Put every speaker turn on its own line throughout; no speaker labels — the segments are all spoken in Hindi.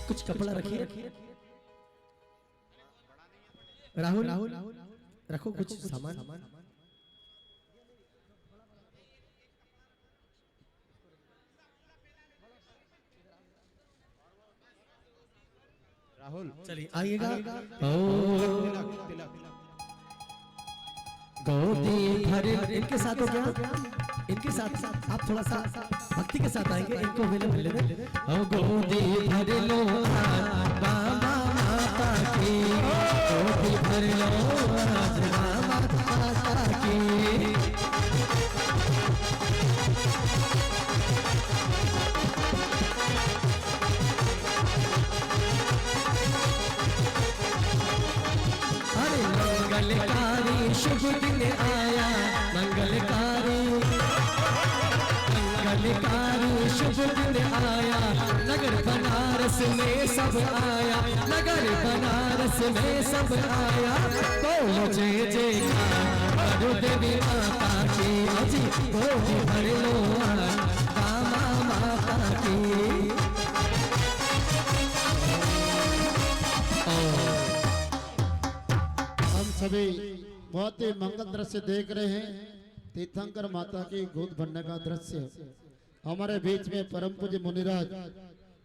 कुछ कपड़ा रखिए। राहुल रखो कुछ सामान।
राहुल
चलिए आइएगा।
गोदी
भर इनके साथ हो क्या? इनके साथ आप थोड़ा सा भक्ति के साथ आएंगे, इनको मिले
गोदी भर लो बाबा माता की, गोदी भर लो बाबा माता की।
अरे मंगलकारी शुभ दिन आया, मंगलकारी शुभ दिन आया, नगर बनारस में सब आया, नगर बनारस में सब आया। बोलो जय जयकार देवी माता की, अजी गोदी भर लो बाबा माता की।
हम सभी बहुत ही मंगल दृश्य देख रहे हैं। तीर्थंकर माता की गोद भरने का दृश्य। हमारे बीच में परम पूज्य मुनिराज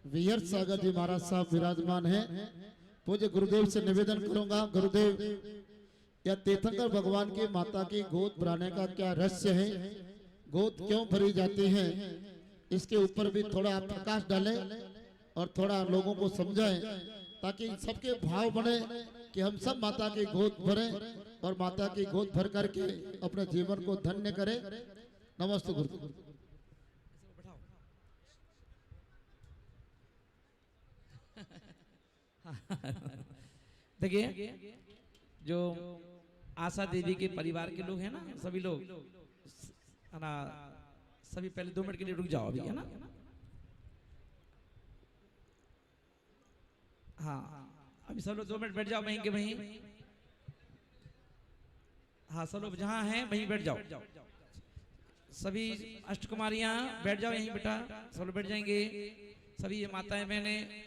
वीर सागर जी महाराज साहब विराजमान हैं। पूज्य गुरुदेव से निवेदन करूंगा, गुरुदेव या तीर्थंकर भगवान की माता की गोद भराने का क्या रहस्य है, गोद क्यों भरी जाती है, इसके ऊपर भी थोड़ा आप प्रकाश डालें और थोड़ा लोगों को समझाएं, ताकि सबके भाव बने कि हम सब माता की गोद भरें और माता की गोद भर करके अपने जीवन को धन्य करें। नमस्ते गुरु।
देखिए, जो आशा देवी के परिवार के लोग हैं ना, सभी लोग है ना, सभी पहले 2 मिनट के लिए रुक जाओ अभी, है ना। हाँ अभी सब लोग 2 मिनट बैठ जाओ वहीं के वहीं। हाँ सब लोग जहाँ हैं वहीं बैठ जाओ। सभी अष्टकुमारियाँ बैठ जाओ यहीं बेटा, सब लोग बैठ जाएंगे। सभी ये माताएं बहनें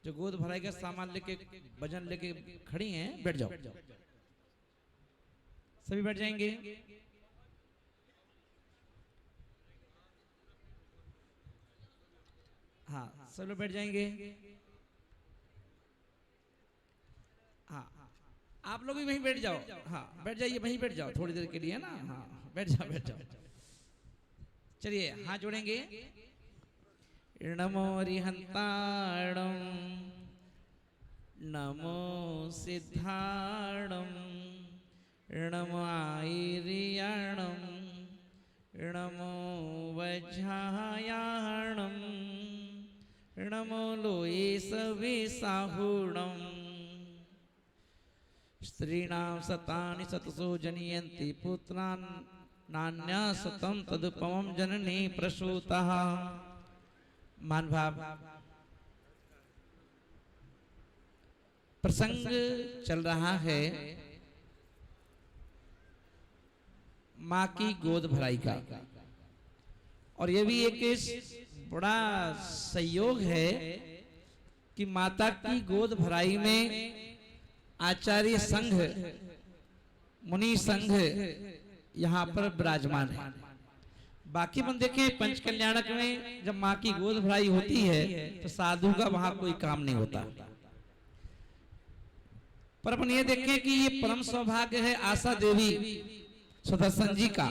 जो गोद भराई का सामान लेके वजन लेके खड़ी हैं, बैठ जाओ। सभी बैठ जाएंगे। हाँ सब लोग बैठ जाएंगे। हाँ आप लोग भी वहीं बैठ जाओ। हाँ बैठ जाइए, वहीं बैठ जाओ थोड़ी देर के लिए ना। हाँ बैठ जाओ बैठ जाओ। चलिए हाथ जोड़ेंगे। नमो रिहंताणं नमो सिद्धाणं नमो आयर्याणं नमो वज्रायाणं नमो लोये सविसाहुणं। स्त्रीणां शतानि शतसो जनयन्ति पुत्रान् नान्या शतं तदुपमं जननी प्रसूतः। मान भाव प्रसंग चल रहा है माँ की गोद भराई का, और ये भी एक बड़ा संयोग है कि माता की गोद भराई में आचार्य संघ मुनि संघ यहाँ पर विराजमान है। बाकी हम देखें पंच कल्याणक में जब माँ की गोद भराई होती है तो साधु का वहां कोई काम नहीं होता, पर अपन ये देखें कि ये परम सौभाग्य है आशा देवी सुदर्शन जी का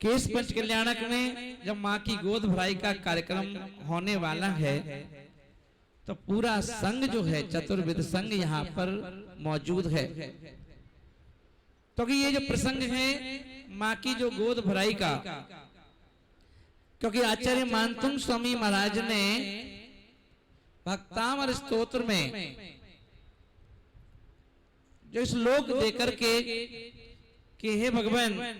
कि इस पंच कल्याणक में जब माँ की गोद भराई का कार्यक्रम होने वाला है तो पूरा संघ जो है चतुर्विध संघ यहाँ पर मौजूद है। तो कि ये जो प्रसंग है माँ की जो गोद भराई का, क्योंकि आचार्य मानतुंग स्वामी महाराज ने भक्तामर स्तोत्र में जो श्लोक देकर के कि हे भगवान,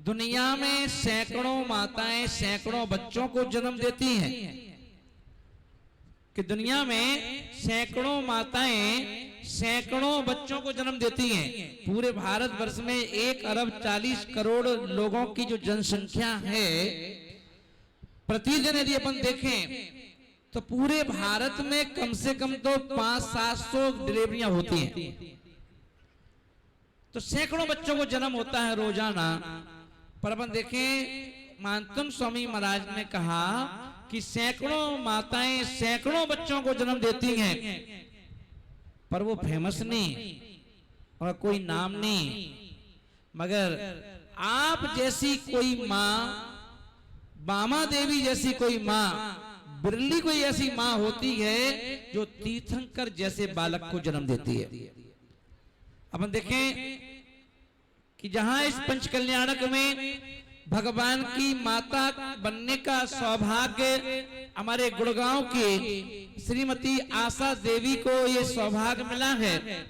दुनिया में सैकड़ों माताएं सैकड़ों बच्चों को जन्म देती हैं, कि दुनिया में सैकड़ों माताएं सैकड़ों बच्चों को जन्म देती हैं। पूरे भारतवर्ष में 1 अरब 40 करोड़ लोगों की जो जनसंख्या है, प्रतिदिन यदि अपन देखें तो पूरे भारत में कम से कम तो 500-700 डिलीवरियां होती हैं। तो सैकड़ों बच्चों को जन्म होता है रोजाना। पर अपन देखें, मानतुंग स्वामी महाराज ने कहा कि सैकड़ों माताएं सैकड़ों बच्चों को जन्म देती हैं, पर वो फेमस नहीं और कोई नाम नहीं। मगर आप जैसी कोई माँ, बामा देवी जैसी कोई माँ, बिरली कोई ऐसी माँ होती है जो तीर्थंकर जैसे बालक को जन्म देती है। अपन देखें कि जहां इस पंच कल्याणक में भगवान की माता बनने का सौभाग्य हमारे गुड़गांव की श्रीमती आशा देवी को ये सौभाग्य मिला है,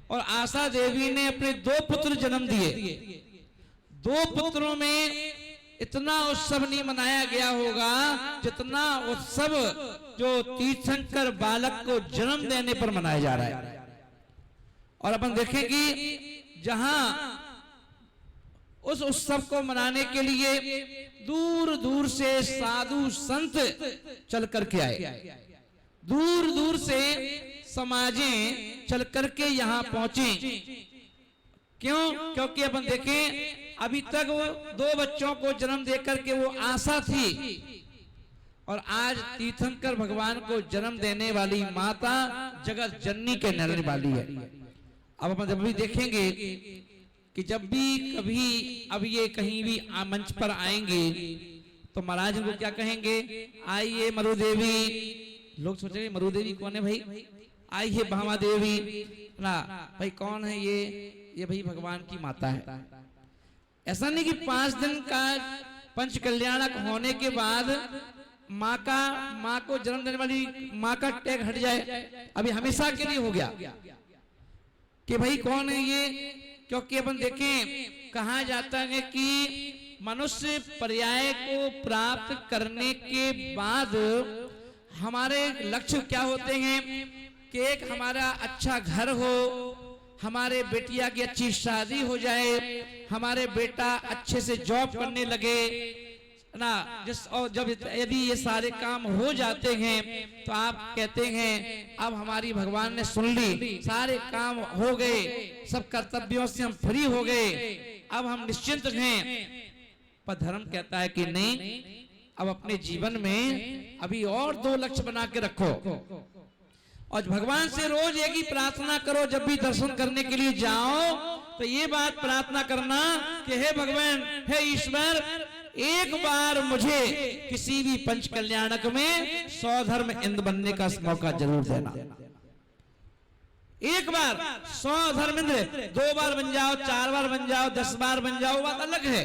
और आशा देवी ने अपने 2 पुत्र जन्म दिए। 2 पुत्रों में इतना उत्सव नहीं मनाया गया होगा जितना उत्सव जो तीर्थंकर बालक को जन्म देने पर मनाया जा रहा है। और अपन देखें कि जहां उस उत्सव को मनाने के लिए दूर दूर से साधु संत चल करके आए, दूर दूर से समाजें चल करके यहाँ पहुंची। क्यों? क्योंकि अपन देखें अभी तक वो 2 बच्चों को जन्म देकर के वो आशा थी, और आज तीर्थंकर भगवान को जन्म देने वाली माता जगत जननी के नरने वाली है। अब अपन जब भी देखेंगे कि जब भी कभी अब ये कहीं भी मंच पर आएंगे तो महाराज को क्या कहेंगे, आइए मरु देवी। लोग सोचेंगे मरु देवी कौन है भाई, आइए भामा देवी ना भाई, कौन है ये भाई भगवान की माता है। ऐसा नहीं कि 5 दिन का पंच कल्याणक होने के बाद माँ को जन्म देने वाली माँ का टैग हट जाए। अभी हमेशा के लिए हो गया कि भाई कौन है ये, क्योंकि अपन देखें कहा जाता है कि मनुष्य पर्याय को प्राप्त करने के बाद हमारे लक्ष्य क्या होते हैं कि एक हमारा अच्छा घर हो, हमारे बेटिया की अच्छी शादी हो जाए, हमारे बेटा अच्छे से जॉब करने लगे ना। और जब यदि ये सारे काम हो जाते हैं तो आप कहते हैं अब हमारी भगवान ने सुन ली, सारे काम हो गए, सब कर्तव्यों से हम फ्री हो गए, अब हम निश्चिंत हैं। पर धर्म कहता है कि नहीं, अब अपने जीवन में अभी और 2 लक्ष्य बना के रखो, और भगवान से रोज एक ही प्रार्थना करो। जब भी दर्शन करने के लिए जाओ तो ये बात प्रार्थना करना कि हे भगवान, हे ईश्वर, एक बार मुझे किसी भी पंच कल्याणक में स्वधर्म इंद्र बनने का मौका जरूर देना। एक बार स्वधर्म इंद्र, 2 बार बन जाओ, 4 बार बन जाओ, 10 बार बन जाओ, बात अलग है,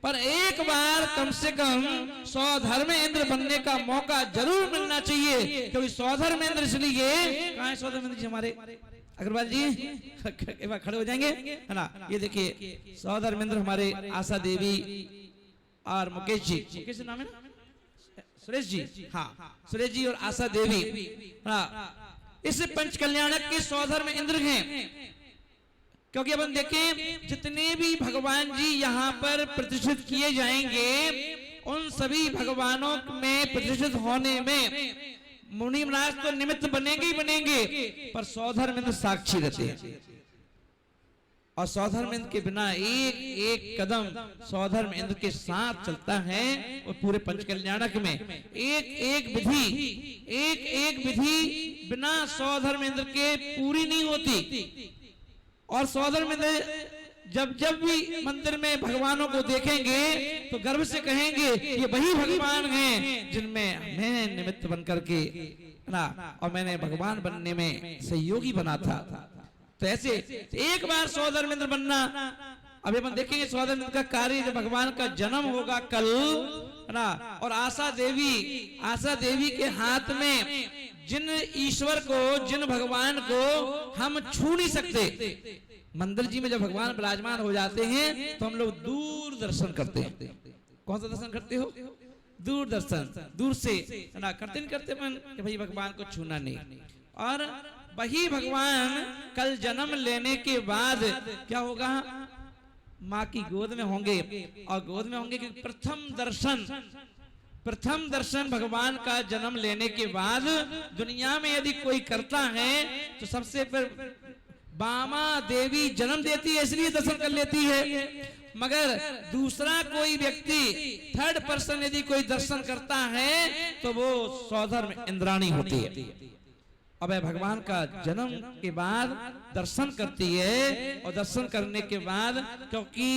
पर एक बार कम से कम स्वधर्म इंद्र बनने का मौका जरूर मिलना चाहिए। क्योंकि स्वधर्म इंद्र इसलिए, कहाँ है स्वधर्म इंद्र जी हमारे अग्रवाल जी, एक बार खड़े हो जाएंगे है ना। ये देखिए स्वधर्म इंद्र हमारे आशा देवी और मुकेश जी, मुकेश नाम है ना, सुरेश जी, हाँ सुरेश जी और आशा देवी, हाँ इस पंच कल्याणक के स्वधर्म इंद्र हैं। क्योंकि अपन देखें जितने भी भगवान जी यहाँ पर प्रतिष्ठित किए जाएंगे, उन सभी भगवानों में प्रतिष्ठित होने में मुनि महाराज तो निमित्त बनेंगे ही बनेंगे, पर स्वधर्म इंद्र साक्षी रहते हैं। और स्वधर्म इंद्र के बिना एक एक कदम स्वधर्म इंद्र के साथ चलता है। और पूरे पंच कल्याणक में एक एक विधि बिना स्वधर्म इंद्र के पूरी नहीं होती। और स्वधर्म इंद्र जब भी मंदिर में भगवानों को देखेंगे तो गर्व से कहेंगे ये वही भगवान हैं जिनमें मैं निमित्त बनकर के ना, और मैंने भगवान बनने में सहयोगी बना था। तो ऐसे एक बार स्वधर्म इंद्र बनना। अभी अपन देखेंगे स्वधर्म इंद्र का कार्य, जब भगवान का जन्म होगा कल ना, और आशा देवी के हाथ में जिन ईश्वर को, जिन भगवान को हम छू नहीं सकते, मंदिर जी में जब भगवान विराजमान हो जाते हैं तो हम लोग दूर दर्शन करते हैं। कौन सा दर्शन करते हो? दूर दर्शन, दूर से ना, करते नहीं करते मन कि भाई भगवान को छूना नहीं। और वही भगवान कल जन्म लेने के बाद क्या होगा, माँ की गोद में होंगे। और गोद में होंगे कि प्रथम दर्शन भगवान का जन्म लेने के बाद दुनिया में यदि कोई करता है तो सबसे पहले बामा देवी जन्म देती है इसलिए दर्शन कर लेती है। मगर दूसरा कोई व्यक्ति थर्ड पर्सन यदि कोई दर्शन करता है तो वो सौधर में इंद्राणी होती है। अब भगवान का जन्म के बाद दर्शन करती है और दर्शन करने के बाद, क्योंकि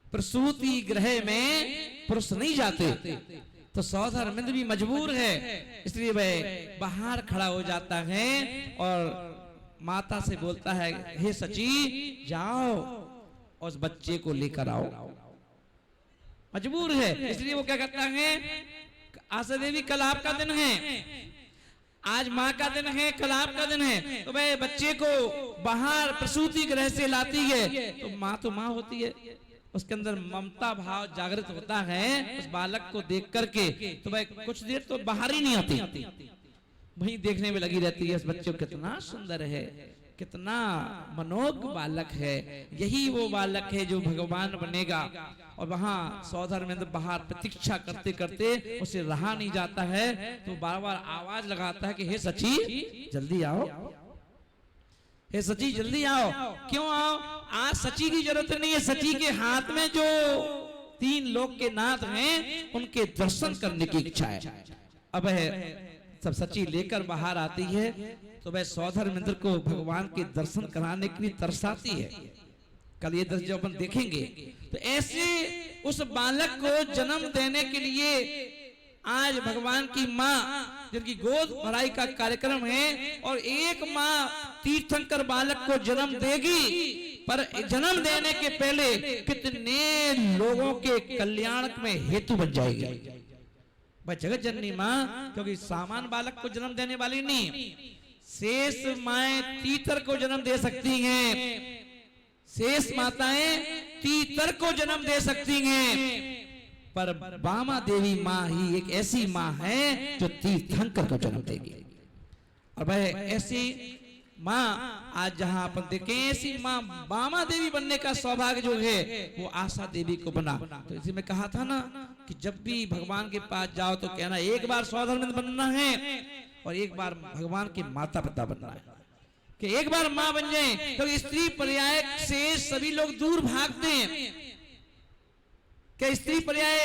प्रसूति गृह में पुरुष नहीं जाते तो सौधर्मिंद भी मजबूर है, इसलिए वह बाहर खड़ा हो जाता है और माता से बोलता है, हे सची जाओ और उस बच्चे को लेकर आओ। मजबूर है, इसलिए वो क्या करता है, आशा देवी कल आपका दिन है, आज माँ का दिन है, कल आपका दिन है, तो वह बच्चे को बाहर प्रसूति गृह से लाती है। तो माँ होती है, उसके अंदर ममता भाव जागृत होता है उस बालक को देख करके, तो वह कुछ देर तो बाहर ही नहीं आती, वहीं देखने में लगी रहती है। इस बच्चे को कितना सुंदर है, कितना मनोज्ञ बालक है, यही वो बालक है जो भगवान बनेगा। और वहां सौधर्मेंद्र बाहर प्रतीक्षा करते करते उसे रहा नहीं जाता है, तो बार बार आवाज लगाता है कि हे सची जल्दी आओ, हे सची जल्दी आओ। क्यों आओ, आज सची की जरूरत नहीं है, सची के हाथ में जो 3 लोक के नाथ हैं उनके दर्शन करने की इच्छा है। अब सब सची लेकर बाहर आती है तो वह सौधर्मेंद्र को भगवान के दर्शन कराने के लिए तरसाती है। कल ये दर्शन जो अपन देखेंगे, तो ऐसे उस बालक को जन्म देने के लिए आज भगवान की माँ जिनकी गोद भराई का कार्यक्रम है, और एक माँ तीर्थंकर बालक को जन्म देगी, पर जन्म देने के पहले कितने लोगों के कल्याण में हेतु बन जाएगी। भाई जगत जननी माँ क्योंकि सामान बालक को जन्म देने वाली नहीं, शेष माएं तीतर को जन्म दे सकती हैं, शेष माताएं तीतर को जन्म दे सकती हैं, पर बामा देवी माँ ही एक ऐसी माँ है जो तीर्थंकर को जन्म देगी। और वह ऐसी माँ आज जहां अपन देखें, ऐसी माँ बामा देवी बनने का सौभाग्य जो है वो आशा देवी को बना। तो इसी में कहा था ना कि जब भी भगवान के पास जाओ तो कहना एक बार सौधर्मिंद बनना है और एक बार भगवान के माता पिता बनना है, कि एक बार माँ बन जाए। तो स्त्री पर्याय से सभी लोग दूर भागते हैं, कि स्त्री पर्याय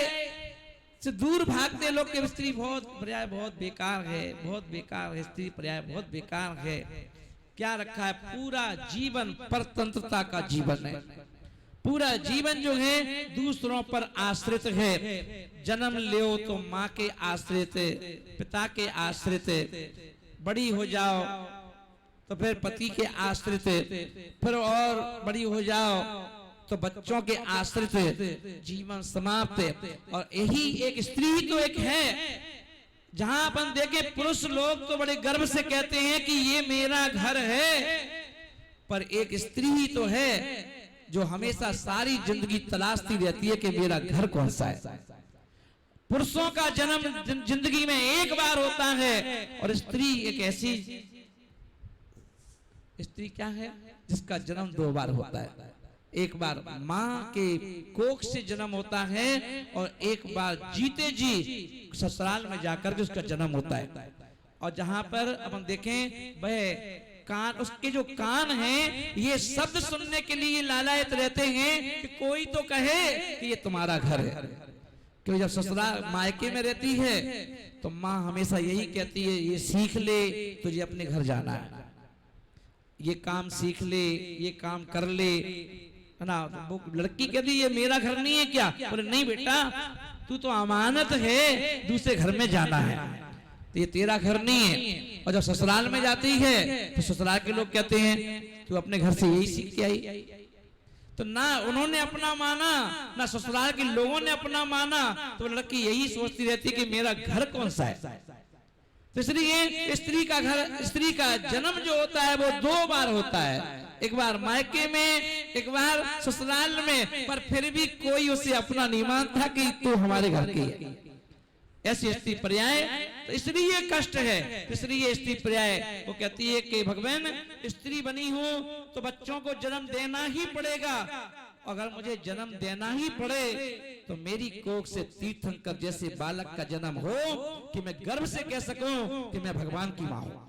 से दूर भागते लोग के स्त्री पर्याय बहुत बेकार है, बहुत बेकार है, स्त्री पर्याय बहुत बेकार है। क्या रखा है, पूरा जीवन परतंत्रता का जीवन है, पूरा जीवन जो है दूसरों पर आश्रित है। जन्म लो तो माँ के आश्रित, पिता के आश्रित, बड़ी हो जाओ तो फिर पति के आश्रित, फिर और बड़ी हो जाओ तो बच्चों के आश्रित, जीवन समाप्त। और यही एक स्त्री तो एक है जहां अपन देखे पुरुष लोग तो बड़े गर्व से कहते हैं कि ये मेरा घर है, पर एक स्त्री ही तो है जो हमेशा सारी जिंदगी तलाशती रहती है कि मेरा घर कौन सा है। पुरुषों का जन्म जिंदगी में एक बार होता है, और स्त्री एक ऐसी स्त्री क्या है जिसका जन्म 2 बार होता है। एक बार माँ के कोख से जन्म होता है और एक बार जीते जी ससुराल में जाकर के उसका जन्म होता है। और जहां पर अपन देखें वह कान, उसके जो कान हैं ये शब्द सुनने के लिए लालायत रहते हैं कि कोई तो कहे कि ये तुम्हारा घर है। क्योंकि जब ससुराल मायके में रहती है तो माँ हमेशा यही कहती है, ये सीख ले तुझे अपने घर जाना है, ये काम सीख ले, ये काम कर ले, है ना। वो लड़की कहती ये मेरा घर नहीं है क्या, बोले नहीं बेटा तू तो अमानत है, दूसरे घर में जाना है, तो ये तेरा घर नहीं है। और जब ससुराल में जाती है तो ससुराल के लोग कहते हैं तू अपने घर से यही सीख के आई। तो ना उन्होंने अपना माना ना ससुराल के लोगों ने अपना माना, तो लड़की यही सोचती रहती कि मेरा घर कौन सा है। तो इसलिए स्त्री का घर, स्त्री का जन्म जो होता है वो 2 बार होता है, एक बार मायके में, एक बार ससुराल में, पर फिर भी कोई उसे अपना नहीं मानता कि तू हमारे घर की है। ऐसी स्त्री पर्याय तो इसलिए कष्ट है, इसलिए स्त्री पर्याय वो कहती है कि भगवान स्त्री बनी हूं तो बच्चों को जन्म देना ही पड़ेगा, अगर मुझे जन्म देना ही पड़े तो मेरी कोख से तीर्थंकर जैसे बालक का जन्म हो कि मैं गर्व से कह सकूं कि मैं भगवान की मां हूं,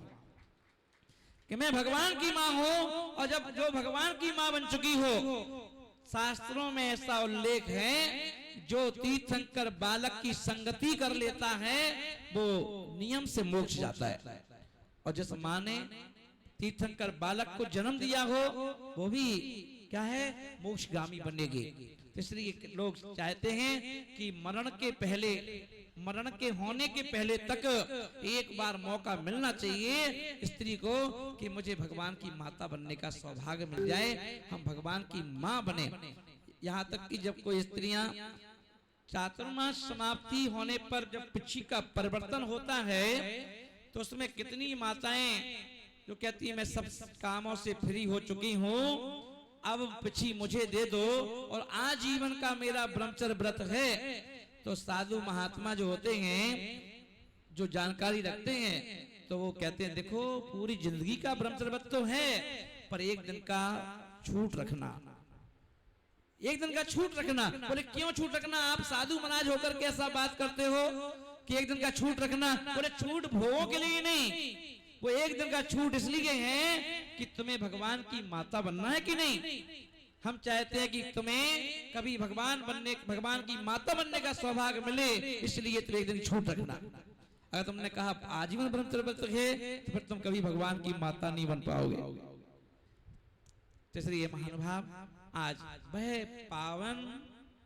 कि मैं भगवान की मां हूं। और जब जो भगवान की मां बन चुकी हो, शास्त्रों में ऐसा उल्लेख है, जो तीर्थंकर बालक की संगति कर लेता है वो नियम से मोक्ष जाता है। और जिस मां ने तीर्थंकर बालक को जन्म दिया हो वो भी क्या है, मोक्षगामी बनेगी। इसलिए लोग चाहते हैं कि मरण के पहले, मरण के होने के पहले तक एक बार मौका मिलना चाहिए स्त्री को कि मुझे भगवान की माता बनने का सौभाग्य मिल जाए, हम भगवान की मां बने। यहाँ तक कि जब कोई स्त्रियां चातुर्मास समाप्ति होने पर जब पिछी का परिवर्तन होता है तो उसमें कितनी माताएं जो कहती है मैं सब कामों से फ्री हो चुकी हूँ, अब पिछी मुझे दे दो और आजीवन का मेरा ब्रह्मचर्य व्रत है। तो साधु महात्मा जो होते हैं, जो जानकारी रखते हैं, तो वो कहते हैं देखो पूरी जिंदगी का ब्रह्मचर्य व्रत तो है पर एक दिन का छूट रखना, एक दिन का छूट रखना। बोले क्यों छूट रखना, आप साधु महाराज होकर कैसा बात करते हो कि एक दिन का छूट रखना। बोले छूट भोगों के लिए नहीं, वो एक दिन का छूट इसलिए है कि तुम्हें भगवान की माता बनना है कि नहीं। हम चाहते हैं कि तुम्हें कभी भगवान की माता बनने का सौभाग्य मिले, इसलिए तुम एक दिन छूट रखना। अगर तुमने कहा आजीवन ब्रह्मचर्य व्रत है तो फिर तुम कभी भगवान की माता नहीं बन पाओगे। इसलिए महानुभाव आज वह पावन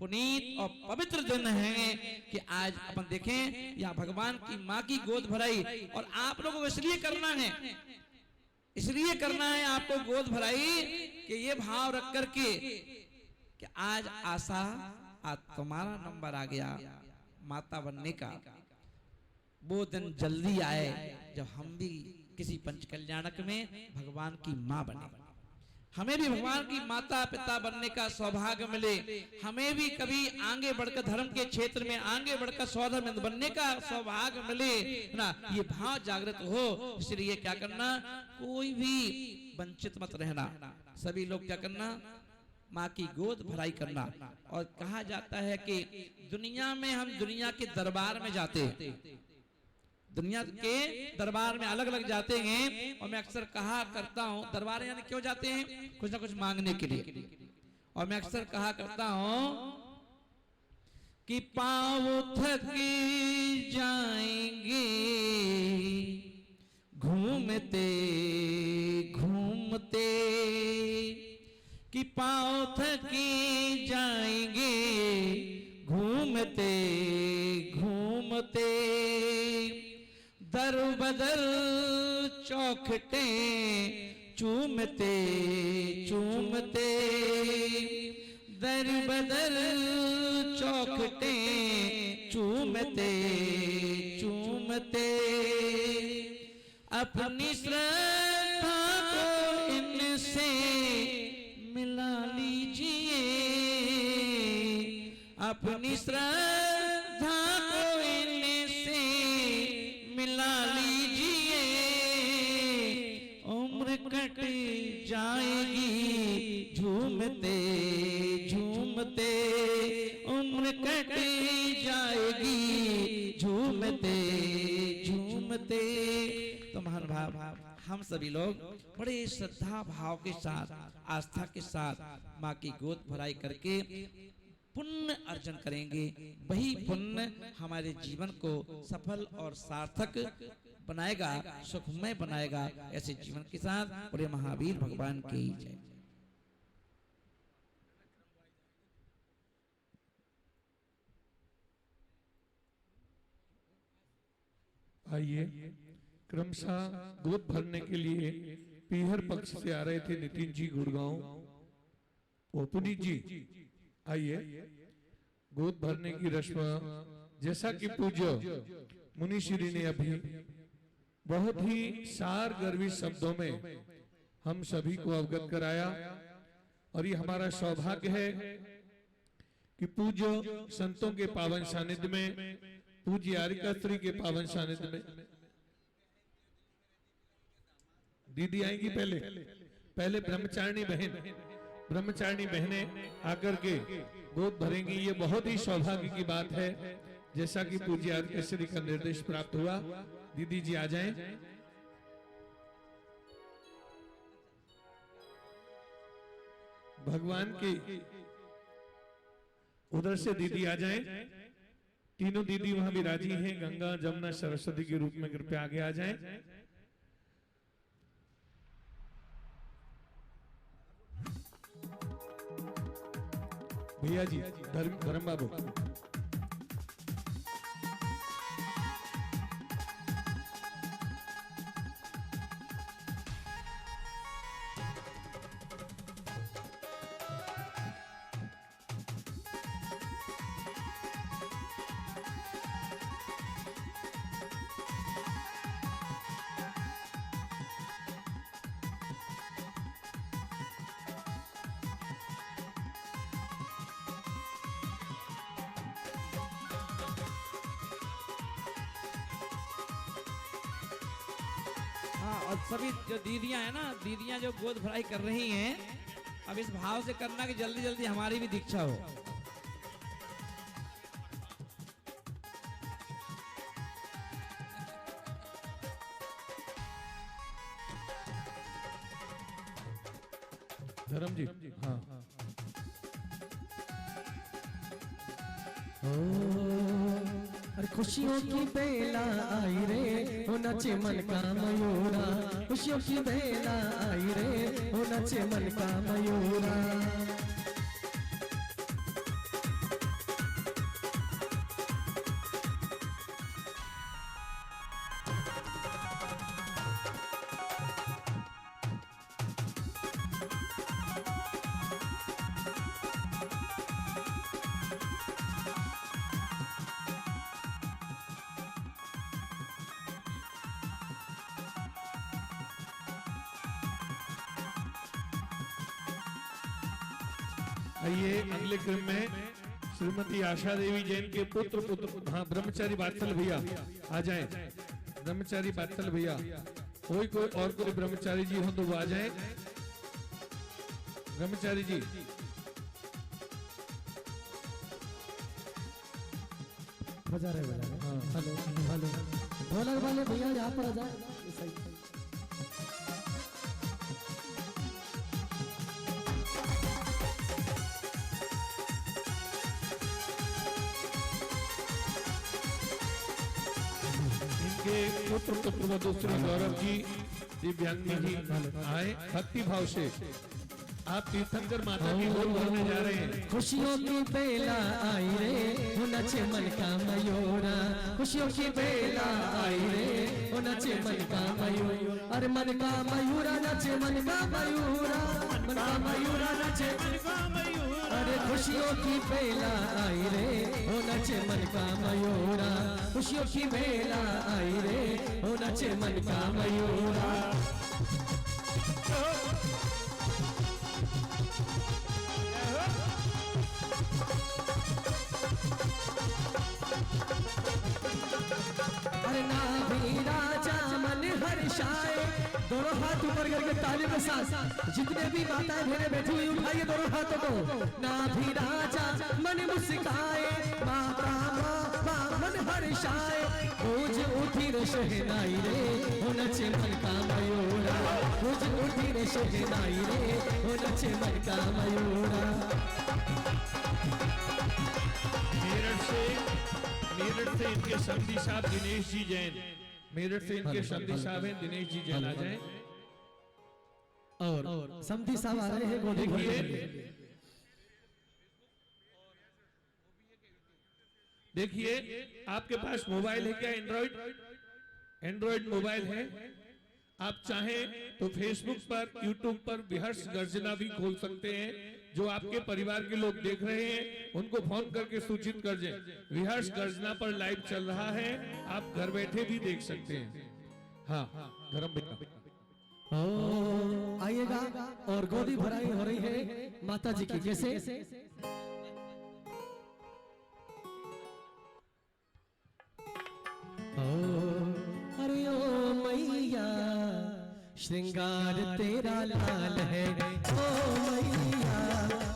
पुनीत और पवित्र दिन है कि आज अपन देखें यहाँ भगवान की माँ की गोद भराई। और आप लोगों को इसलिए करना है, इसलिए करना है आपको गोद भराई कि ये भाव रख करके कि आज आशा, आज तुम्हारा नंबर आ गया माता बनने का। वो दिन जल्दी आए जब हम भी किसी पंच कल्याणक में भगवान की माँ बने, हमें भी भगवान की माता पिता बनने का सौभाग्य मिले, हमें भी कभी आगे बढ़कर धर्म के क्षेत्र में आगे बढ़कर सौधर्म बनने का सौभाग्य मिले ना, ये भाव जागृत हो। इसलिए क्या करना, कोई भी वंचित मत रहना, सभी लोग क्या करना, माँ की गोद भराई करना। और कहा जाता है कि दुनिया में हम दुनिया के दरबार में जाते हैं, दुनिया के दरबार में अलग अलग जाते हैं। और मैं अक्सर कहा करता हूँ दरबार यानी क्यों जाते हैं, कुछ ना कुछ मांगने के लिए। और मैं अक्सर कहा करता हूँ कि पाँव थक जाएंगे घूमते घूमते, कि पाँव थक जाएंगे घूमते घूमते, दर बदर चौखटे चूमते चूमते, दर बदर चौखटे चूमते चूमते, अपनी श्रद्धा को इनसे मिला लीजिए, अपनी श्रद्धा को इनसे मिला लीजिए, उम्र कट जाएगी झूमते झूमते, उम्र कट जाएगी झूमते झूमते। तो महानुभाव हम सभी लोग बड़े श्रद्धा भाव के साथ, आस्था के साथ माँ की गोद भराई करके पुण्य अर्जन करेंगे। वही पुण्य हमारे जीवन को सफल और सार्थक बनाएगा, सुखमय बनाएगा। ऐसे जीवन के साथ और महावीर भगवान की जय।
आइए क्रमशः गोद भरने के लिए पीहर पक्ष से आ रहे थे नितिन जी गुड़गांव, वो पुनीत जी आइए गोद भरने की रस्म जैसा कि पूज्य मुनिश्री ने अभी बहुत ही सार गर्वी शब्दों में हम सभी को अवगत कराया। और ये हमारा सौभाग्य है कि पूज्य संतों के पावन सानिध्य में पूज्य हारिका श्री के पावन सानिध्य में दीदी आएंगी। पहले ब्रह्मचारिणी बहनें आकर के गोद भरेंगी। ये बहुत ही सौभाग्य की बात है, जैसा कि पूज्य हारिका श्री का निर्देश प्राप्त हुआ। दीदी जी आ जाएं। भगवान की उधर से दीदी आ जाएं। तीनों दीदी वहां भी राजी हैं। गंगा जमुना सरस्वती के रूप में कृपया आगे आ जाएं। भैया जी, धर्म बाबू,
हाँ, और सभी जो दीदियां हैं ना, दीदियां जो गोद भराई कर रही हैं, अब इस भाव से करना कि जल्दी जल्दी हमारी भी दीक्षा हो।
धर्म जी, हाँ,
अरे खुशियों की बेला आई रे, हो नचे मन का मयूरा। खुशियों की बेला आई रे, हो नचे मन का मयूरा।
आइए अगले क्रम में श्रीमती आशा देवी जैन के पुत्र, हाँ, ब्रह्मचारी बात्सल भैया आ जाएं। ब्रह्मचारी बात्सल भैया, कोई और कोई ब्रह्मचारी जी हो तो वो आ जाएं। ब्रह्मचारी जी,
बजा रहे।
हाँ,
हेलो हेलो, ढोलक वाले भैया यहाँ पर आ जाए।
इनके पुत्र वधु श्री गौरव जी, दिव्यांगी जी आए। भक्ति भाव से आप तीर्थंकर माता की गोद भरने जा रहे हैं।
खुशियों की बेला आई रे, हो नचे मन का मयूरा। खुशियों की बेला आई रे, हो नचे मन का मयूरा। अरे मन का मयूरा नचे, मन का मयूरा, मन का मयूरा नचे, मन का मयूरा। अरे खुशियों की बेला आई रे, हो नचे मन का मयूरा। खुशियों की बेला आई रे, हो नचे मन का मयूरा। अरे ना भी राजा मन हर्षाए, दोनों हाथ ऊपर करके ताली के साथ जितने भी माताएं बहनें बैठी हुई उठाइए दोनों हाथों को। ना भी राजा मन मुस्काए, माता माता मन हर्षाए। पूज उठी रे शहनाई रे, हो नचे मन का मयूरा। पूज उठी रे शहनाई रे, हो नचे मन का मयूरा।
मेरठ से इनके समधी साहब दिनेश जी जैन, मेरठ से इनके समधी साहब हैं दिनेश जी जैन, आ जाएं।
और समधी साहब आ रहे हैं गोदी भरने।
देखिए आपके पास मोबाइल है क्या? एंड्रॉइड मोबाइल है? आप चाहें तो फेसबुक पर, यूट्यूब पर विहर्ष गर्जना भी खोल सकते हैं। जो आपके परिवार के लोग देख रहे हैं उनको फोन करके सूचित कर दें, विहर्ष गर्जना पर लाइव चल रहा है, आप घर बैठे भी देख सकते हैं। हाँ, धर्म बेटा
आइएगा। और गोदी भराई हो रही है माता जी की। जैसे श्रृंगार तेरा लाल है ओ मैया,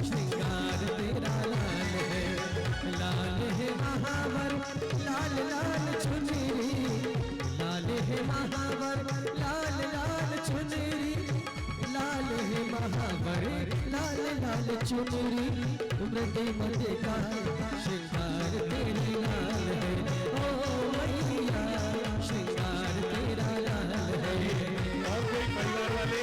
श्रृंगार तेरा लाल है। लाल है महावर लाल लाल चुनरी, लाल है महावर लाल लाल चुनरी, लाल है महावर लाल लाल चुनरी। मृदे मध्य का श्रृंगार तेरे लाल है ओ मैया, श्रृंगार तेरा लाल है।
और कोई परिवार वाले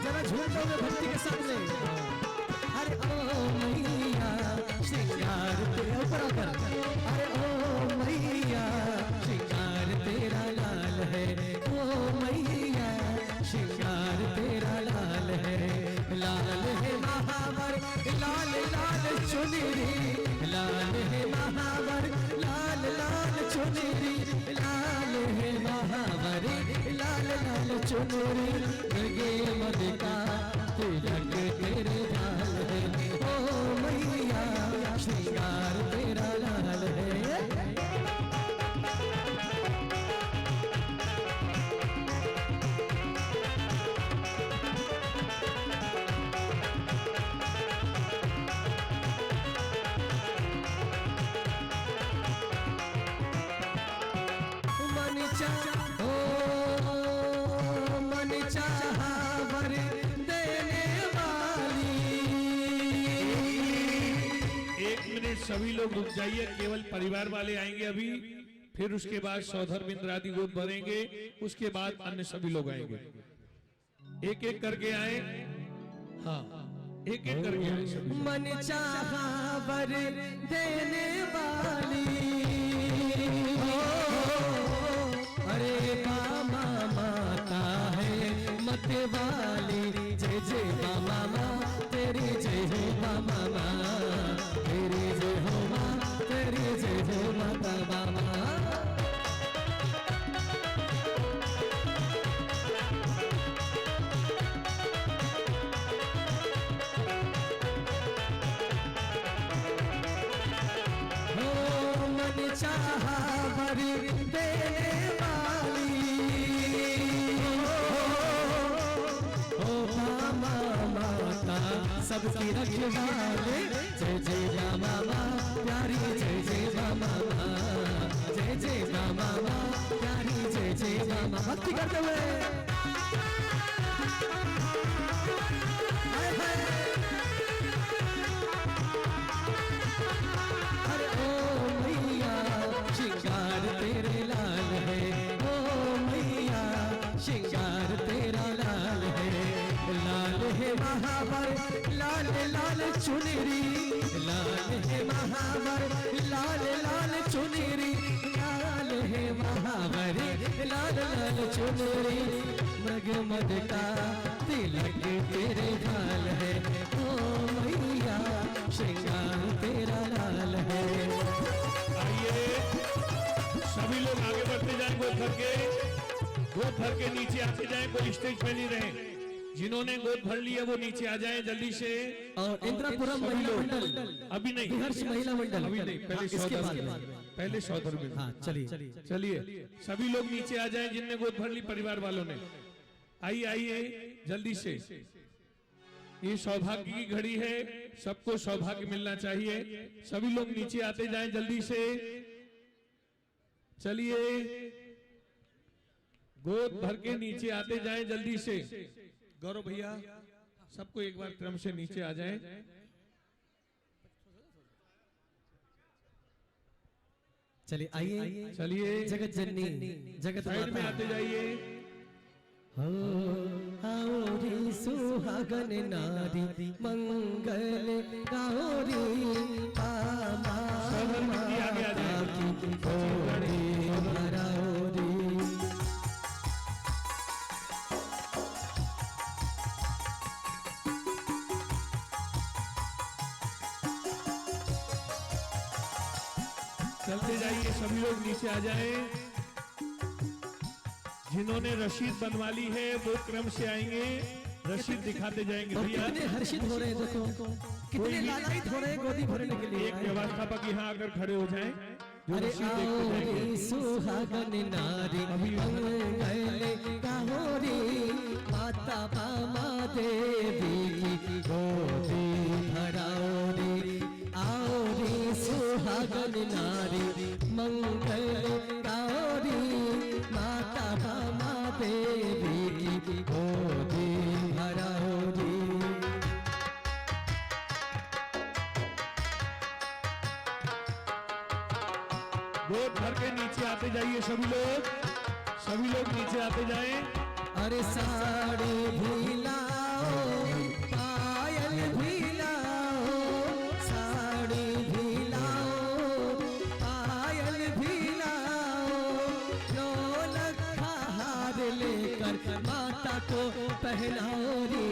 जरा झूम दो भक्ति के सामने। अरे ओ मैया श्रृंगार तेरा ऊपर आकर, अरे ओ मैया श्रृंगार तेरा लाल है ओ मैया, श्रृंगार तेरा लाल है। लाल है महावर लाल लाल चुनरी, लाल है महावर लाल लाल चुनरी, लाल है महावर लाल लाल चुनरी। लगे मद का तिलक तेरे लाल है ओ मैया, श्रृंगार तेरा लाल है। मन चाहा मन चाहा वर देने वाली।
एक मिनट सभी लोग रुक जाइए, केवल परिवार वाले आएंगे अभी, फिर उसके बाद सौधर मित्र आदि गोद भरेंगे, उसके बाद अन्य सभी लोग आएंगे। एक एक करके आए, हाँ एक एक करके आए सभी।
मन चाहा वर देने वाली, अरे मामा माता है मत वाली। जय जय मामा माँ तेरी जय हो मामा माँ, तेरी जय हो माँ तेरी जय हो माता मामा। मन चाहा वर देने वाली, ओ मामा माता सबकी रखवाले। जय जय मामा माँ प्यारी, जय जय मामा माँ, जय जय मामा माँ प्यारी, जय जय मामा। भक्ति करते हुए हाय हाय। अरे ओ मैया श्रृंगार तेरे लाल है ओ मैया, श्रृंगार तेरा लाल है। लाल है महावर लाल लाल चुनरी, लाल है महावर लाल लाल चुनरी, लाल है महावर लाल लाल चुनरी। मृग मद का तिलक तेरे लाल है ओ मैया, श्रृंगार तेरा लाल है।
आइए सभी लोग आगे बढ़ते जाएं, गोद भर के नीचे आते जाएं, कोई स्टेज पे नहीं रहे। जिन्होंने गोद भर लिया वो नीचे आ जाएं जल्दी से।
और इंद्रपुरम महिला मंडल,
अभी नहीं,
विहर्ष महिला मंडल,
अभी नहीं, पहले
इसके बाद
पहले सौधर में।
हाँ चलिए
चलिए सभी लोग नीचे आ जाएं जिनने गोद भर ली परिवार वालों ने। आइए आइए जल्दी से, ये सौभाग्य की घड़ी है, सबको सौभाग्य मिलना चाहिए। सभी लोग नीचे आते जाएं जल्दी से। चलिए गोद भर के नीचे आते जाएं जल्दी से। गौरव भैया सबको एक बार क्रम से नीचे आ जाएं।
चलिए आइए,
चलिए
जगत जननी जगत
साइड में
माता।
आते जाइए।
हो आओरी सुहागन नारी मंगल गौरी पामा
सौधर मिट्टी आगे आ जाए।
की गौरी भरौरी।
चलते जाइए, सभी लोग नीचे आ जाएं। जिन्होंने रसीद बनवा ली है वो क्रम से आएंगे। रसीद दिखाते जाएंगे भैया।
कितने हर्षित हो रहे हैं, देखो कितने लालायित हो रहे हैं गोदी भरने के लिए।
एक व्यवस्थापक यहाँ आकर खड़े हो जाएं, जो
अरे
रसीद देखते जाएंगे।
आओ सुहागन नारी मंगल गाहोरी माता बामा देवी की गोदी भराओ रे। आओ रे सुहागन नारी मंगल गाहोरी माता बामा देवी की गोदी भराओ रे।
गोद भर के नीचे आते जाइए सभी लोग नीचे आते जाएं।
अरे साड़ी भी लाओ पायल भी लाओ, साड़ी भी लाओ पायल भी लाओ, ढोलक का हार लेकर माता को पहनाओ रे।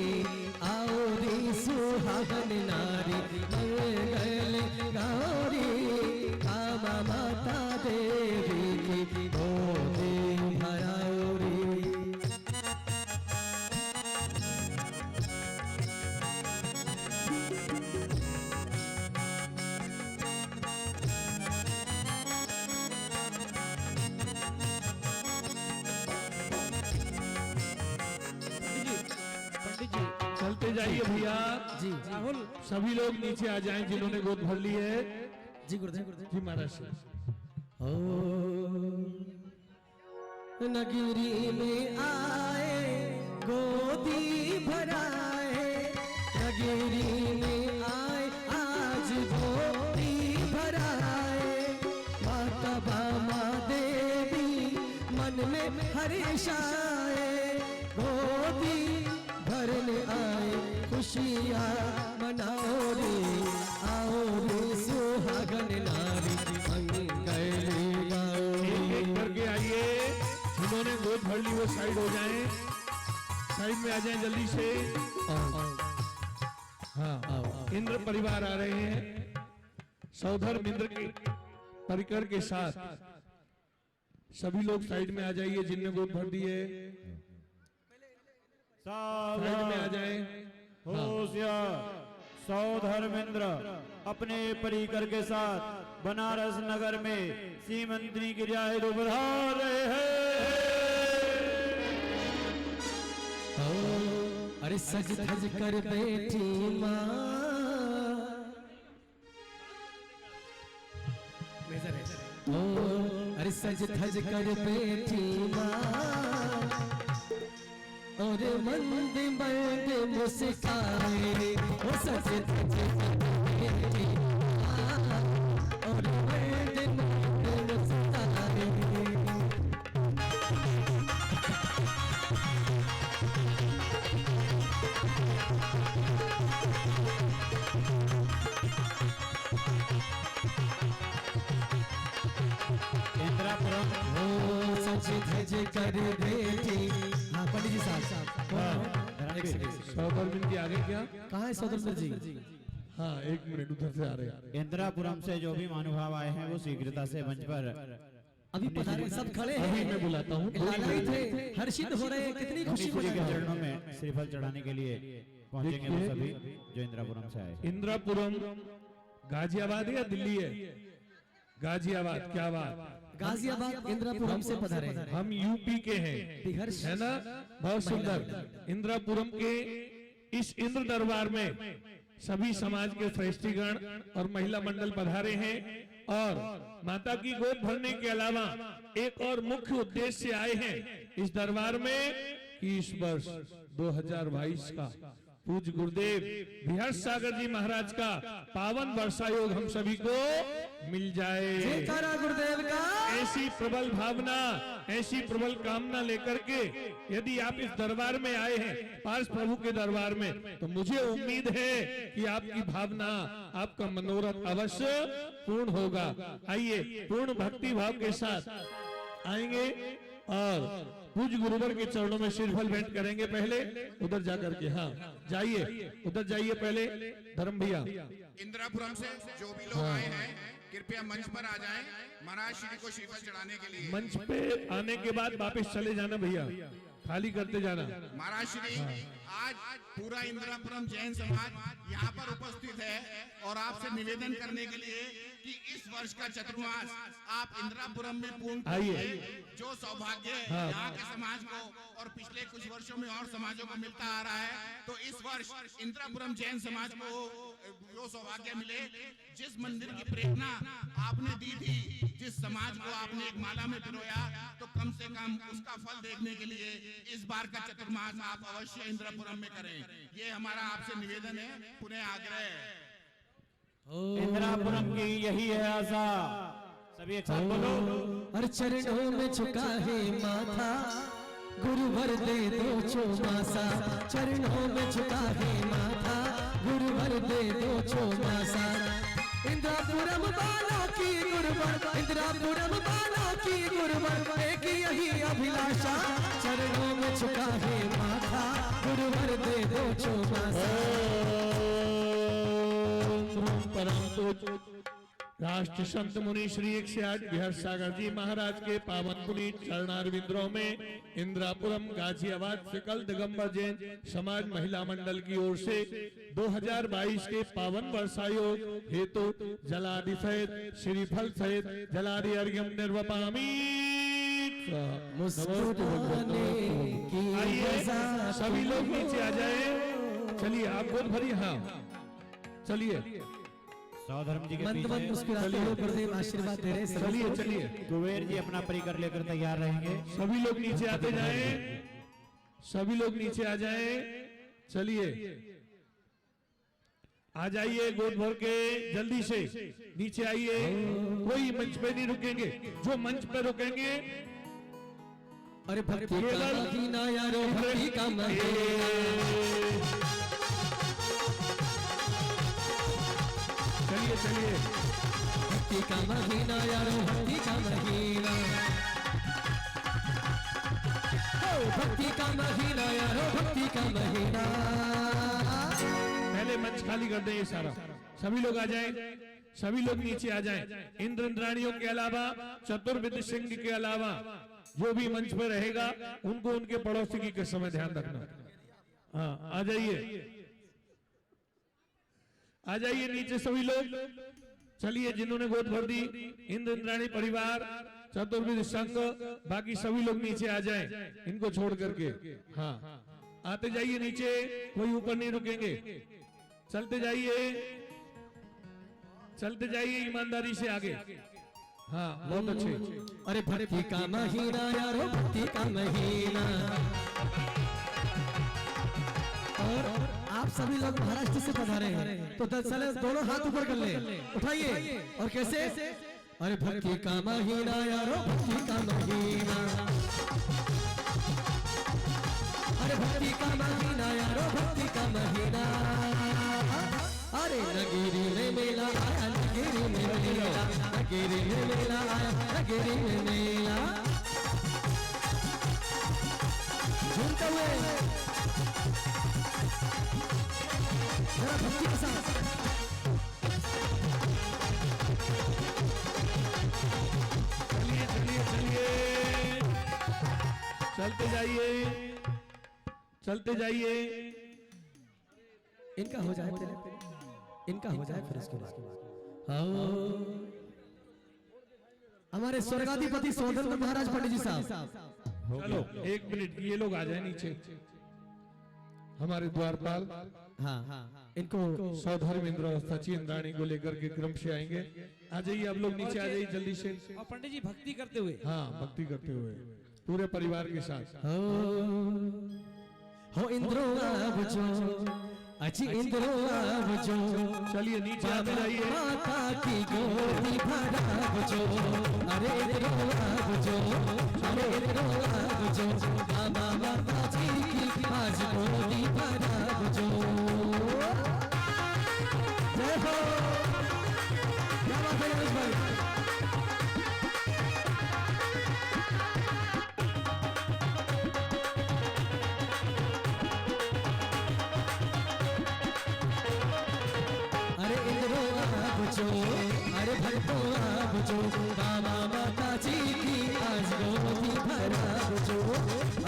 आओ रे सुहागन नारी मंगल गौरी कामा माता देवी की गोदी भराओ रे।
चलते जाइए भैया।
जी
राहुल
सभी लोग नीचे आ जाएं जिन्होंने गोद भर ली है।
जी गुरुदेव
जी महाराज से।
ओ नगरी में आए गोदी भराए, नगरी में आए आज गोदी भराए। माता बामा देवी मन में हर्ष आए, गोदी भरने आए खुशियाँ मनाओ रे। आओ रे सुहागन नारी मंगल गाओ
एक एक करके आइए, जिन्होंने गोद भर ली वो साइड हो जाएं, साइड में आ जाएं जल्दी से। हाँ, इंद्र परिवार आ रहे हैं, सौधर्म इंद्र के परिकर के साथ। सभी लोग साइड में आ जाइए जिनने गोद भर दी है, साइड में आ जाएं।
होशियार सौधर्मेंद्र अपने परिकर के साथ बनारस नगर में सीमंतनी की रियायत बढ़ा रहे हैं।
अरे सज धज कर बैठी माँ, ओ अरे सज धज कर बैठी माँ, और मंद मंद मुस्काए। ओ सज धज कर बैठी माँ, और मंद मंद मुस्काए।
इंद्रापुरम
ओ सज धज कर बैठी। हाँ पंडित जी साहब एक सेकंड।
सौधर्म के आगे क्या?
कहाँ है सौदर जी?
हाँ, एक मिनट उधर से आ रहे हैं।
इंद्रापुरम से जो भी महानुभाव आए हैं वो शीघ्रता से मंच पर
अभी पधारे सब खड़े हैं।
अभी मैं बुलाता हूँ।
लालायित थे, हर्षित हो रहे हैं, कितनी खुशी
खुशी के चरणों में श्रीफल चढ़ाने के लिए पहुंचेंगे वो सभी जो इंद्रापुरम से आए।
इंद्रापुरम गाजियाबाद है या दिल्ली है? गाजियाबाद, क्या बात।
गाजियाबाद इंद्रपुरम से पधारे हैं।
हम यूपी के हैं,
हर्ष
है ना? बहुत सुंदर। इंद्रापुरम के इस इंद्र दरबार में सभी समाज के श्रेष्ठीगण और महिला मंडल पधारे हैं, और माता की गोद भरने के अलावा एक और मुख्य उद्देश्य से आए हैं इस दरबार में कि इस वर्ष 2022 का पूज्य गुरुदेव बिहर्ष सागर जी महाराज का पावन वर्षायोग हम सभी को मिल जाए।
जयकारा गुरुदेव का।
ऐसी प्रबल भावना, ऐसी प्रबल कामना लेकर के यदि आप इस दरबार में आए हैं, पार्श प्रभु के दरबार में, तो मुझे उम्मीद है कि आपकी भावना, आपका मनोरथ अवश्य पूर्ण होगा। आइए पूर्ण भक्ति भाव के साथ आएंगे और पूज्य गुरुवर के चरणों में सिरफल भेंट करेंगे। पहले उधर जाकर के, हाँ जाइए, उधर जाइए पहले। धर्म भैया,
इंद्रापुरम से जो भी लोग आए हैं कृपया मंच पर आ जाएं, महाराज श्री को श्रीफल चढ़ाने के लिए।
मंच पे आने के बाद वापस चले जाना भैया। खाली करते जाना।
महाराज श्री आज पूरा इंदिरापुरम जैन समाज यहाँ पर उपस्थित है और आपसे निवेदन करने के लिए कि इस वर्ष का चतुर्मास आप इंदिरापुरम में पूर्ण
आइए।
जो सौभाग्य
हाँ।
यहाँ के समाज को और पिछले कुछ वर्षों में और समाजों को मिलता आ रहा है, तो इस वर्ष इंदिरापुरम जैन समाज को जो सौभाग्य मिले, जिस मंदिर की प्रेरणा आपने दी थी, जिस समाज को आपने एक माला में पिरोया, तो कम से कम उसका फल देखने के लिए इस बार का चतुर्मास आप अवश्य इंदिरापुरम में करें। ये हमारा आपसे निवेदन है, पुनः आग्रह है।
इंदिरापुरम की यही है आशा। सभी एक साथ बोलो।
हर चरणों में झुका है माथा, गुरुवर दे दो चौमासा। चरणों में झुका है माथा, गुरुवर दे दो चौमासा। इंदिरापुरम वालों की गुरुवर, इंदिरापुरम वालों की गुरुवर, एक यही अभिलाषा। चरणों में झुका है माथा, गुरुवर दे दो चौमासा।
परम राष्ट्र संत मुनि श्री 108 बिहार सागर जी महाराज के पावन पुनीत चरणारविंदों में इंदिरापुरम गाजियाबाद सकल दिगंबर जैन समाज महिला मंडल की ओर से 2022 के पावन वर्षायोग हेतु जलादि सहित श्रीफल सहित जलादि अर्घ्यम निर्वपामि। आइए सभी लोग नीचे आ जाए। चलिए आप गोद भरी। हाँ चलिए
सौधर्म जी के
मंद मंद
पीछे
मुस्कुराते हुए गुरुदेव आशीर्वाद दे रहे हैं।
चलिए चलिए
कुबेर जी अपना परिकर लेकर तैयार रहेंगे।
सभी लोग नीचे आते जाएं, सभी लोग नीचे आ जाएं। चलिए आ जाइए गोद भर के जल्दी से नीचे आइए। कोई मंच पे नहीं रुकेंगे, जो मंच पे रुकेंगे
अरे भक्ति का महीना यारो, भक्ति का महीना।
चलिए चलिए
भक्ति का महीना यारो, भक्ति का महीना। भक्ति का महीना यारो, भक्ति का महीना।
पहले मंच खाली कर दें ये सारा। सभी लोग आ जाएं, सभी लोग नीचे आ जाएं। इंद्र इंद्राणियों के अलावा, चतुर्विद सिंह के अलावा जो भी मंच पर रहेगा उनको उनके पड़ोसी की कसम ध्यान रखना। हाँ आ जाइए, आ जाइए नीचे सभी लोग। चलिए जिन्होंने गोद भर दी, इंद्र इंद्राणी परिवार, चतुर्विद संघ, बाकी सभी लोग नीचे आ जाएं इनको छोड़ करके। हाँ आते जाइए नीचे, कोई ऊपर नहीं रुकेंगे। चलते जाइए, चलते जाइए ईमानदारी से आगे। हाँ बहुत अच्छे।
अरे भक्ति का महीना यारो, भक्ति का महीना। और आप सभी लोग महाराष्ट्र से पधारे हैं, तो दरअसल दोनों हाथ ऊपर कर ले, उठाइए। और कैसे? अरे भक्ति का महीना यारो, भक्ति का महीना। अरे भक्ति का महीना यारो, भक्ति का महीना। अरे नगीरी में मेला आया, नगीरी में मेला, नगीरी में मेला आया, नगीरी में मेला। झूमते हुए जरा भक्ति के साथ।
चलिए चलिए चलिए, चलते जाइए, चलते जाइए।
इनका हो जाए पहले, इनका हो जाए फिर उसके बाद। हाँ हमारे स्वर्गाधिपति सौधर्म महाराज पंडित जी साहब।
चलो एक मिनट, ये लोग आ जाए नीचे। हमारे द्वारपाल
हाँ इनको
सौधर्म इंद्र सची इंद्राणी को लेकर के क्रम से आएंगे। आ जाइए आप लोग नीचे आ जाइए जल्दी से।
और पंडित जी भक्ति करते हुए।
हाँ भक्ति करते हुए पूरे परिवार के साथ।
हो इंद्रो अब जो, अच्छी इंद्रो अब जो।
चलिए नीचे आते जाइए।
माता की गोदी भरा जो, अरे इंद्रो अब जो, अरे इंद्रो अब जो। बाबा माता जी की आज गोदी भरा जो। जय हो, क्या बात है रमेश भाई। अरे इंद्रो अब जो, अरे भक्तो अब जो। बाबा माता जी की आज गोदी भरा जो,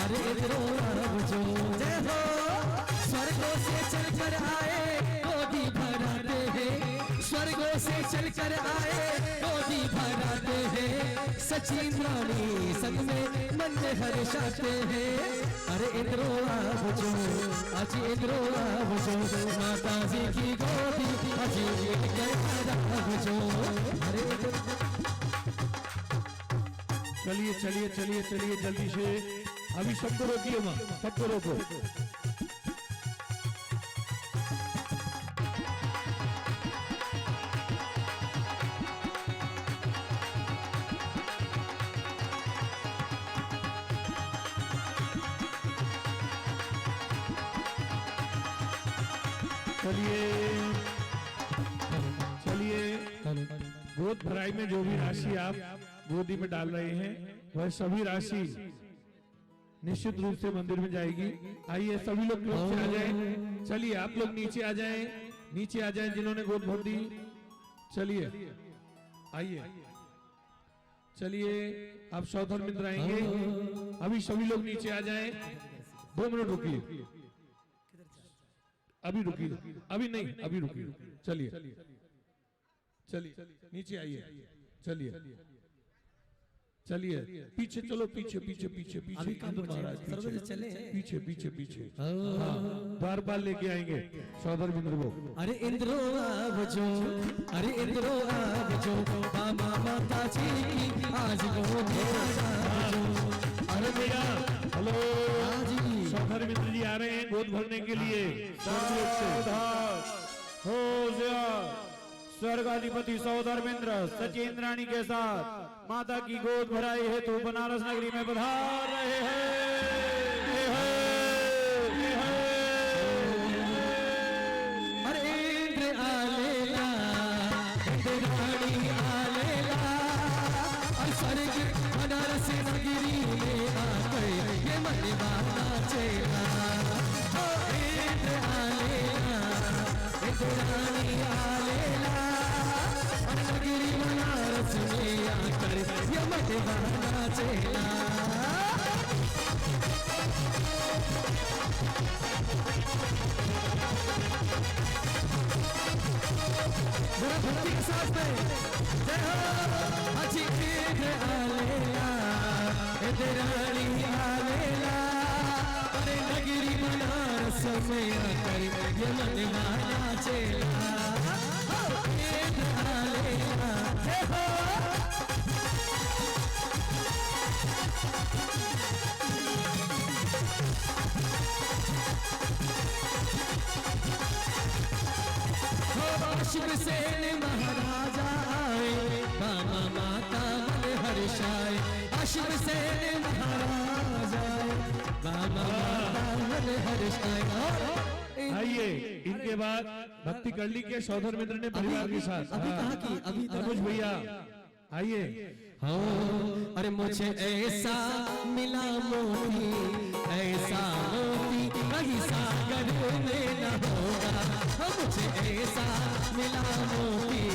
अरे इधरो अब जो जय हो स्वर्गों से चलकर आए गोदी भराते हैं स्वर्गों से चलकर आए गोदी भराते हैं सचिन रानी संग में मन में हर्षाते हैं अरे इधरो अब जो आज इधरो अब जो माता जी की गोदी आज अब जो अरे
चलिए चलिए चलिए चलिए जल्दी से अभी सबको रोकिए माँ सबको रोको चलिए चलिए गोद भराई में जो भी राशि आप गोदी में डाल रहे हैं वह सभी राशि निश्चित रूप से मंदिर में जाएगी। आइए सभी लोग नीचे आ जाएं। चलिए आप लोग नीचे आ जाएं जिन्होंने गोद भर दी। चलिए आइए चलिए आप सौधर मित्र आएंगे। अभी सभी लोग नीचे आ जाएं। 2 मिनट रुकिए अभी रुकिए अभी नहीं अभी रुकिए चलिए चलिए नीचे आइए चलिए चलिए पीछे चलो पीछे पीछे पीछे पीछे इंद्र महाराज
चले
पीछे पीछे पीछे बार बार लेके आएंगे सौदर इंद्र को।
अरे इंद्रो अब जो अरे इंद्रो अब जो मामा माता जी की आज गोदी
अरे भैया हेलो सौदर मित्र जी आ रहे हैं गोद भरने के लिए।
हो स्वर्गाधिपति सौधर्मेंद्र सचेंद्राणी के साथ माता की गोद भराई हेतु बनारस नगरी में पधार रहे हैं।
अरे इंद्र आलेला इंद्राणी आलेला और स्वर्ग बनारस नगरी में आ गए ये मनवाना चेला। ओ इंद्र आलेला इंद्राणी आलेला और नगरी बनारस में आकर ये मनवाना चेला। जरा भक्ति के साथ में जय हो अजी इंद्र आलेला इंद्राणी आलेला अरे नगरी बनारस में आकर ये मनवाना चेला। हो इंद्र आलेला जय हो शिवसेन महाराजा आए मामा माता मन हर्षाए शिवसेन महाराजा आए मामा माता मन हर्षाए।
आइए इनके बाद भक्ति कर ली के सौधर मित्र ने परिवार के साथ
अभी कहा कि अभी
अनुज भैया आइए।
हो अरे मुझे ऐसा मिला मोती ऐसा मोती कहीं सागर में न होगा। मुझे ऐसा मिला मोती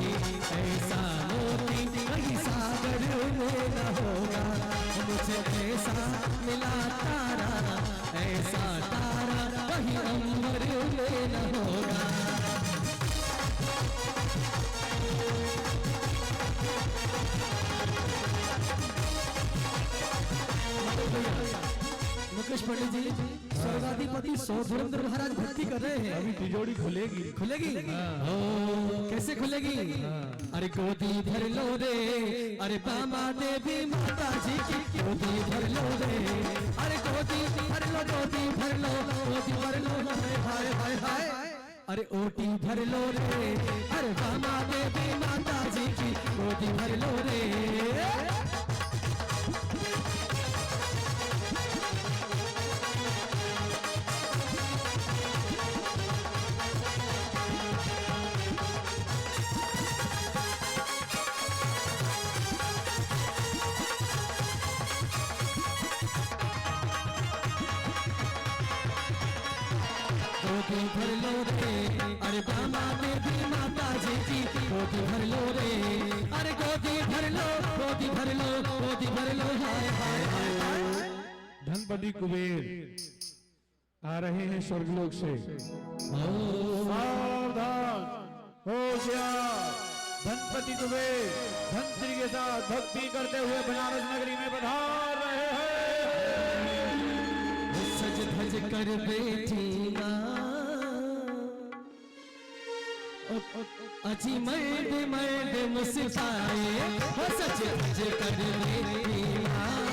ऐसा मोती कहीं सागर में न होगा। मुझे ऐसा मिला तारा ऐसा तारा कहीं अंबर में न होगा। मुकेश पंडित जी स्वर्गाधिपति सौधुरेंद्र महाराज भक्ति कर रहे हैं।
अभी तिजोरी खुलेगी
खुलेगी ओ कैसे खुलेगी। अरे गोदी भर लो रे अरे बामा देवी माता जी की गोदी भर लो रे अरे गोदी भर लो गोदी भर लो गोदी भर लो हाय हाय हाय अरे ओटी भर लो रे अरे बामा देवी माता जी की गोदी भर लो रे। गोदी भर लो रे अरे बामा देवी माता जी की गोदी भर लो रे अरे गोदी भर लो गोदी भर लो गोदी भर लो हाय हाय हाय हाय।
धनपति कुबेर आ रहे हैं स्वर्गलोक से।
सावधान, होशियार, धनपति कुबेर धनश्री के साथ भक्ति करते हुए बनारस नगरी में पधार रहे हैं।
सज धज कर बैठी माँ अजी मर्द मर्द मुस्काए, सज धज कर बैठी माँ